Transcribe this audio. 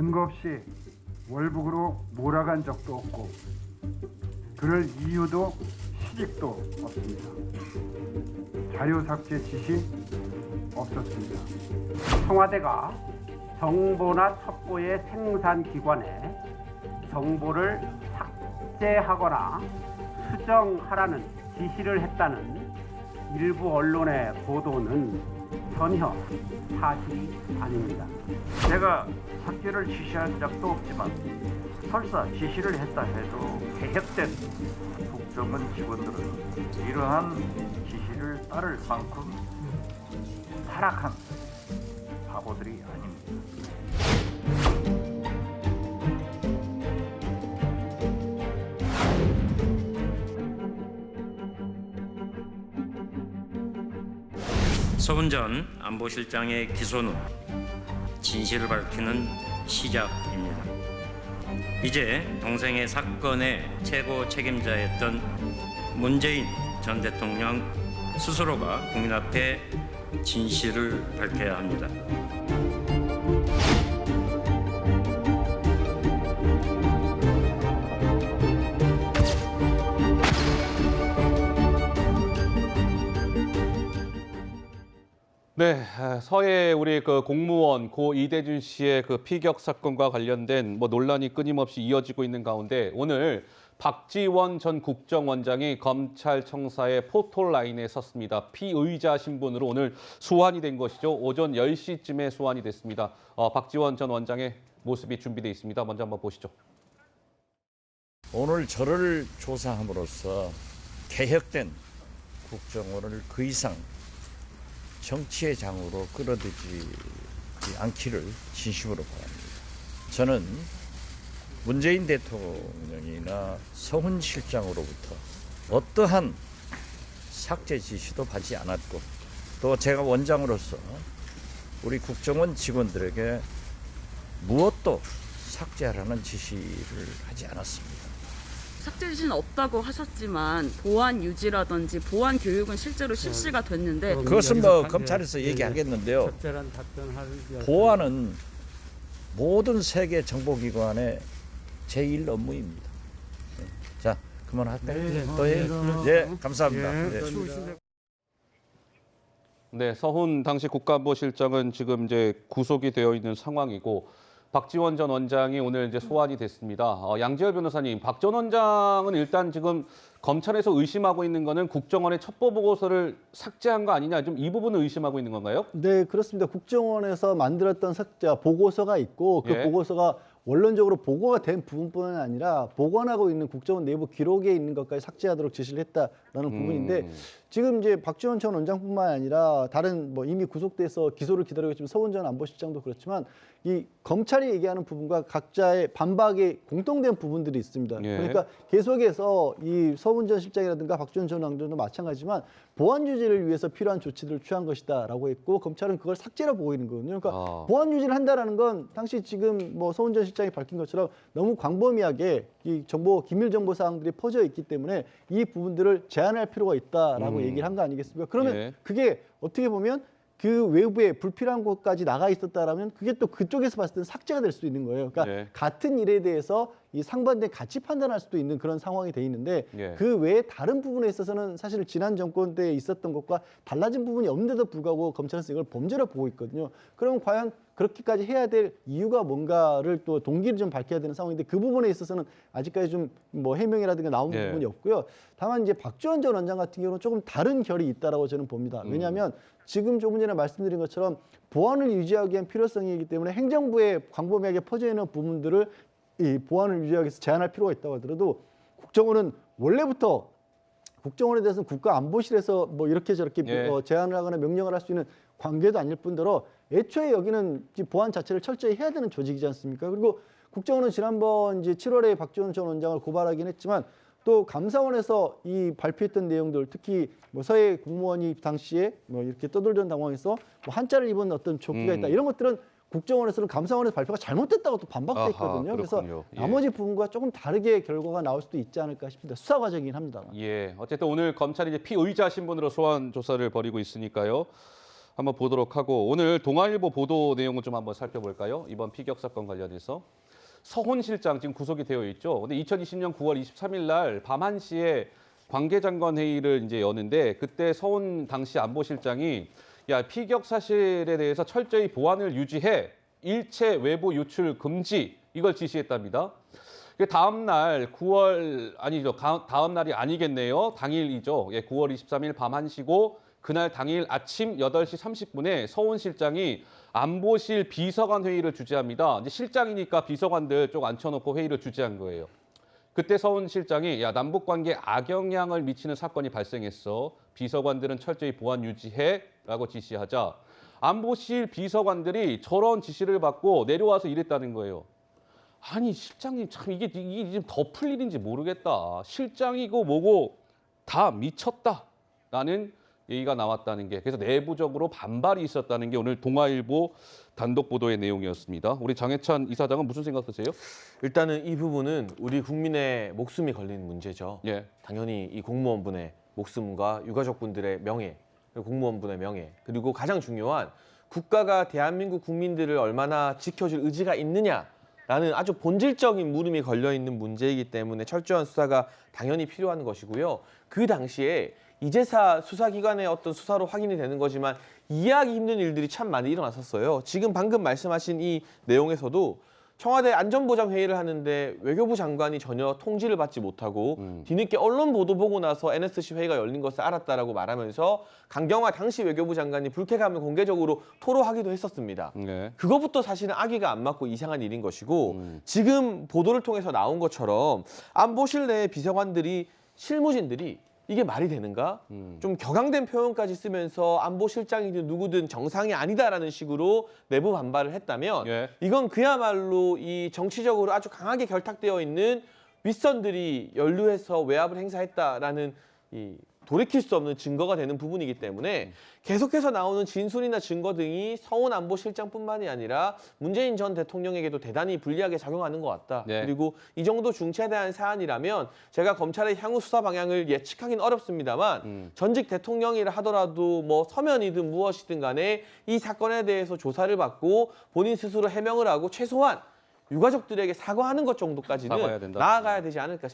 근거 없이 월북으로 몰아간 적도 없고 그럴 이유도 시직도 없습니다. 자료 삭제 지시 없었습니다. 청와대가 정보나 첩보의 생산기관에 정보를 삭제하거나 수정하라는 지시를 했다는 일부 언론의 보도는 전혀 사실이 아닙니다. 제가 삭제를 지시한 적도 없지만 설사 지시를 했다 해도 개혁된 국정원 직원들은 이러한 지시를 따를 만큼 타락한 바보들이 아닙니다. 서훈 전 안보실장의 기소는 진실을 밝히는 시작입니다. 이제 동생의 사건의 최고 책임자였던 문재인 전 대통령 스스로가 국민 앞에 진실을 밝혀야 합니다. 네, 서해 우리 그 공무원 고 이대준 씨의 그 피격 사건과 관련된 논란이 끊임없이 이어지고 있는 가운데 오늘 박지원 전 국정원장이 검찰청사의 포토라인에 섰습니다. 피의자 신분으로 오늘 소환이 된 것이죠. 오전 10시쯤에 소환이 됐습니다. 박지원 전 원장의 모습이 준비되어 있습니다. 먼저 한번 보시죠. 오늘 저를 조사함으로써 개혁된 국정원을 그 이상 정치의 장으로 끌어들이지 않기를 진심으로 바랍니다. 저는 문재인 대통령이나 서훈 실장으로부터 어떠한 삭제 지시도 받지 않았고 또 제가 원장으로서 우리 국정원 직원들에게 무엇도 삭제하라는 지시를 하지 않았습니다. 삭제 지시는 없다고 하셨지만 보안 유지라든지 보안 교육은 실제로 실시가 됐는데 그것은 검찰에서 얘기하겠는데요. 보안은 모든 세계 정보기관의 제1 업무입니다. 자, 그만할까요? 또 해요? 예, 감사합니다. 네. 네, 서훈 당시 국가안보실장은 지금 이제 구속이 되어 있는 상황이고 박지원 전 원장이 오늘 이제 소환이 됐습니다. 양지열 변호사님, 박 전 원장은 일단 지금 검찰에서 의심하고 있는 거는 국정원의 첩보 보고서를 삭제한 거 아니냐, 좀 이 부분을 의심하고 있는 건가요? 네, 그렇습니다. 국정원에서 만들었던 삭제 보고서가 있고 그 예. 보고서가 원론적으로 보고가 된 부분뿐만 아니라 보관하고 있는 국정원 내부 기록에 있는 것까지 삭제하도록 지시를 했다라는 부분인데 지금 이제 박지원 전 원장뿐만 아니라 다른 이미 구속돼서 기소를 기다리고 있지만 서훈 전 안보실장도 그렇지만 이 검찰이 얘기하는 부분과 각자의 반박의 공통된 부분들이 있습니다. 예. 그러니까 계속해서 이 서훈 전 실장이라든가 박지원 전 원장도 마찬가지지만 보안 유지를 위해서 필요한 조치들을 취한 것이다라고 했고 검찰은 그걸 삭제로 보고 있는 거거든요. 그러니까 보안 유지를 한다라는 건 당시 지금 서훈 전 실장이 밝힌 것처럼 너무 광범위하게 이 기밀 정보 사항들이 퍼져 있기 때문에 이 부분들을 제한할 필요가 있다라고 얘기를 한 거 아니겠습니까? 그러면 예. 그게 어떻게 보면 그 외부에 불필요한 곳까지 나가 있었다라면 그게 또 그쪽에서 봤을 때는 삭제가 될 수도 있는 거예요. 그러니까 예. 같은 일에 대해서 이 상반된 가치 판단할 수도 있는 그런 상황이 돼 있는데 예. 그 외에 다른 부분에 있어서는 사실 지난 정권 때 있었던 것과 달라진 부분이 없는데도 불구하고 검찰에서 이걸 범죄로 보고 있거든요. 그럼 과연 그렇게까지 해야 될 이유가 뭔가를 또 동기를 좀 밝혀야 되는 상황인데 그 부분에 있어서는 아직까지 좀 해명이라든가 나온 예. 부분이 없고요. 다만 이제 박지원 전 원장 같은 경우는 조금 다른 결이 있다라고 저는 봅니다. 왜냐하면 지금 조금 전에 말씀드린 것처럼 보안을 유지하기 위한 필요성이기 때문에 행정부에 광범위하게 퍼져 있는 부분들을 이 보안을 유지하기 위해서 제한할 필요가 있다고 하더라도 국정원은 원래부터 국정원에 대해서는 국가안보실에서 이렇게 저렇게 예. 제한을 하거나 명령을 할 수 있는 관계도 아닐 뿐더러 애초에 여기는 보안 자체를 철저히 해야 되는 조직이지 않습니까? 그리고 국정원은 지난번 이제 7월에 박지원 전 원장을 고발하긴 했지만 또 감사원에서 이 발표했던 내용들 특히 서해 공무원이 당시에 이렇게 떠돌던 상황에서 한자를 입은 어떤 조끼가 있다 이런 것들은 국정원에서는 감사원에서 발표가 잘못됐다고 또 반박도 했거든요. 그래서 예. 나머지 부분과 조금 다르게 결과가 나올 수도 있지 않을까 싶습니다. 수사 과정이긴 합니다. 예, 어쨌든 오늘 검찰이 이제 피의자 신분으로 소환 조사를 벌이고 있으니까요. 한번 보도록 하고 오늘 동아일보 보도 내용을 좀 한번 살펴볼까요? 이번 피격 사건 관련해서 서훈 실장 지금 구속이 되어 있죠. 근데 2020년 9월 23일 날 밤 1시에 관계장관 회의를 이제 여는데 그때 서훈 당시 안보실장이 야 피격 사실에 대해서 철저히 보안을 유지해 일체 외부 유출 금지 이걸 지시했답니다. 다음 날 9월 아니죠. 다음 날이 아니겠네요. 당일이죠. 9월 23일 밤 1시고 그날 당일 아침 8시 30분에 서훈 실장이 안보실 비서관 회의를 주재합니다. 이제 실장이니까 비서관들 쪽 앉혀놓고 회의를 주재한 거예요. 그때 서훈 실장이 야 남북 관계에 악영향을 미치는 사건이 발생했어. 비서관들은 철저히 보안 유지해라고 지시하자 안보실 비서관들이 저런 지시를 받고 내려와서 이랬다는 거예요. 아니 실장님 참 이게 지금 덮을 일인지 모르겠다. 실장이고 뭐고 다 미쳤다라는 얘기가 나왔다는 게 그래서 내부적으로 반발이 있었다는 게 오늘 동아일보 단독 보도의 내용이었습니다. 우리 장해찬 이사장은 무슨 생각 드세요? 일단은 이 부분은 우리 국민의 목숨이 걸리는 문제죠. 예. 당연히 이 공무원분의 목숨과 유가족분들의 명예, 공무원분의 명예, 그리고 가장 중요한 국가가 대한민국 국민들을 얼마나 지켜줄 의지가 있느냐라는 아주 본질적인 물음이 걸려있는 문제이기 때문에 철저한 수사가 당연히 필요한 것이고요. 그 당시에 이제사 수사기관의 어떤 수사로 확인이 되는 거지만 이해하기 힘든 일들이 참 많이 일어났었어요. 지금 방금 말씀하신 이 내용에서도 청와대 안전보장회의를 하는데 외교부 장관이 전혀 통지를 받지 못하고 뒤늦게 언론 보도 보고 나서 NSC 회의가 열린 것을 알았다라고 말하면서 강경화 당시 외교부 장관이 불쾌감을 공개적으로 토로하기도 했었습니다. 네. 그것부터 사실은 악의가 안 맞고 이상한 일인 것이고 지금 보도를 통해서 나온 것처럼 안보실 내 비서관들이 실무진들이 이게 말이 되는가? 좀 격앙된 표현까지 쓰면서 안보실장이든 누구든 정상이 아니다라는 식으로 내부 반발을 했다면 예. 이건 그야말로 이 정치적으로 아주 강하게 결탁되어 있는 윗선들이 연루해서 외압을 행사했다라는 이 돌이킬 수 없는 증거가 되는 부분이기 때문에 계속해서 나오는 진술이나 증거 등이 서훈 안보실장뿐만이 아니라 문재인 전 대통령에게도 대단히 불리하게 작용하는 것 같다. 네. 그리고 이 정도 중차대한 사안이라면 제가 검찰의 향후 수사 방향을 예측하기는 어렵습니다만 전직 대통령이라 하더라도 뭐 서면이든 무엇이든 간에 이 사건에 대해서 조사를 받고 본인 스스로 해명을 하고 최소한 유가족들에게 사과하는 것 사과해야 정도까지는 된다. 나아가야 되지 않을까 싶습니다.